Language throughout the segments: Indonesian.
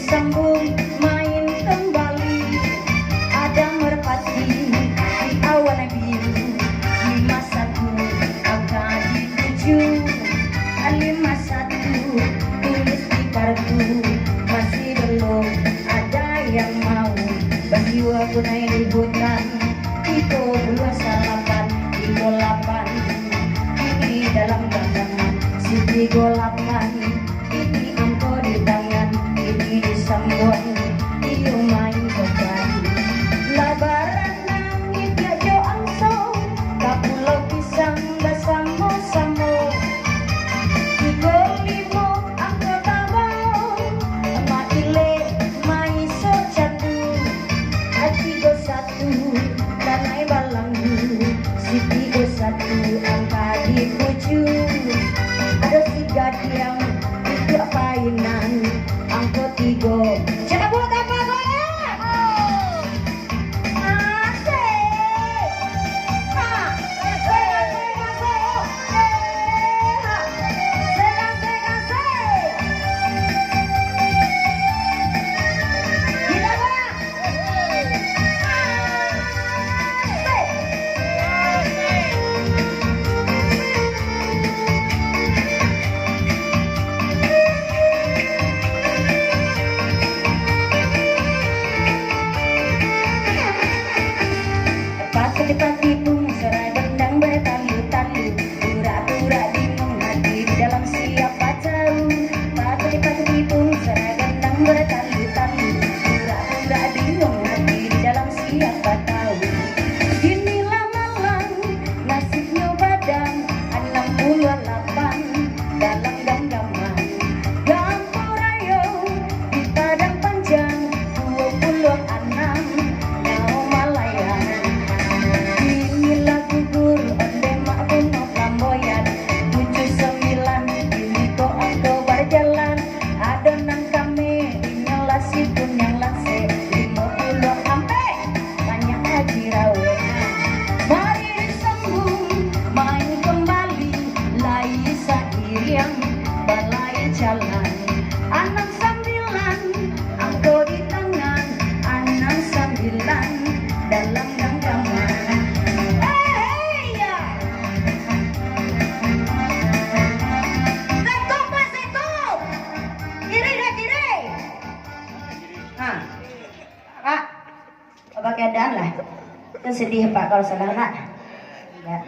disambung main kembali. Ada merpati di awan biru, 51 akan dituju. 51 tulis di kartu, masih belum ada yang mau berjiwa punai di hutan. Itu 28 ini dalam genggaman si 38 ini angko di tangan ini disambung iyo main kembali. Labaran nangit ya jo angso kapulau pisang basamo-samo. 35 angko tabau emak ile maiso candu. 31 danai balanggu si 31 angka dipuju. Ada si gadiang itu painan angko 3. Cara buat apa saya? Pati-pati serai gendang bertalu-talu, pura-pura bingung hati di dalam siapa tahu. Pati-pati serai gendang bertalu-talu, pura-pura bingung hati di dalam siapa tahu. Inilah malang nasibnya badan 68 dalam genggaman Gampurayo di padang panjang 26 nyawa Malaya. Inilah gugur onde mak bunga flamboyan 79 ini kok aku berjalan adonan kami dinyala si punyang lase 50 ampe banyak haji rawe. Mari disambung main kembali lai sairiang balai jalan 69 angko di tangan 69 dalam genggaman. Ya setup pak setup kiri dah kiri. Pak apa keadaan lah kan sedih pak kalau salah nak ya.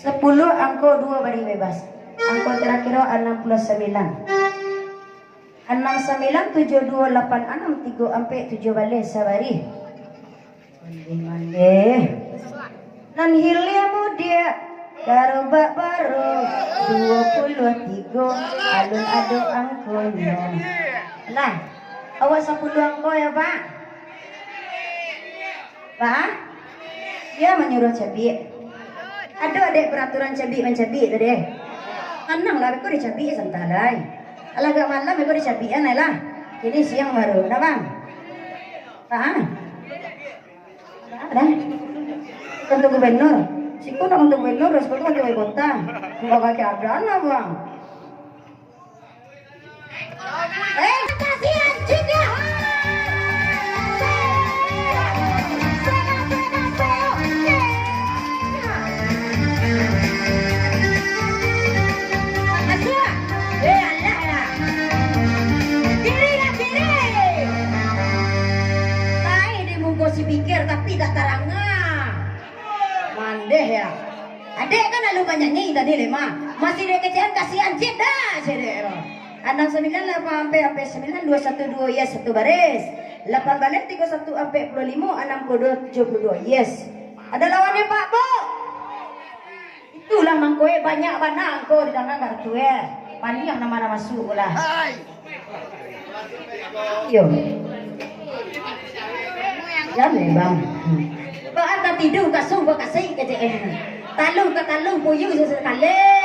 10 angko 2 bari bebas angko terakhir 69 69 72 86 3 ampe 7 balik sabari mande nan hilia mudia karobak baru 23 alun adu angkonya. Nah awas 10 angko ya pak. Pak dia menyuruh cabi. Ada adek peraturan cabi mencabi tadi. Tenang lah aku dicabi santai. Alah gak malam aku dicabian lah. Ini siang baru, dah bang. Pak. Ada. Untuk gubernur. Siku nak untuk gubernur, resiko untuk wali kota. Enggak pakai adaan lah bang. Kasihan juga. Si pikir tapi tak tarangah mandeh ya. Adek kan lalu banyak nih tadi 5 masih dia kecil kasihan cip dah cedek 69 sampai 9 212 yes 1 baris 8 balik 31 sampai 45 62 yes. Ada lawannya Pak Bu. Itulah mangkoe banyak mana angko di tangan kartu ya. Panjang nama-nama masuk lah. Yo. Jangan bang. Bang anda tidur kasih bang kasih kecil. Talung ke talung puyu sesekali.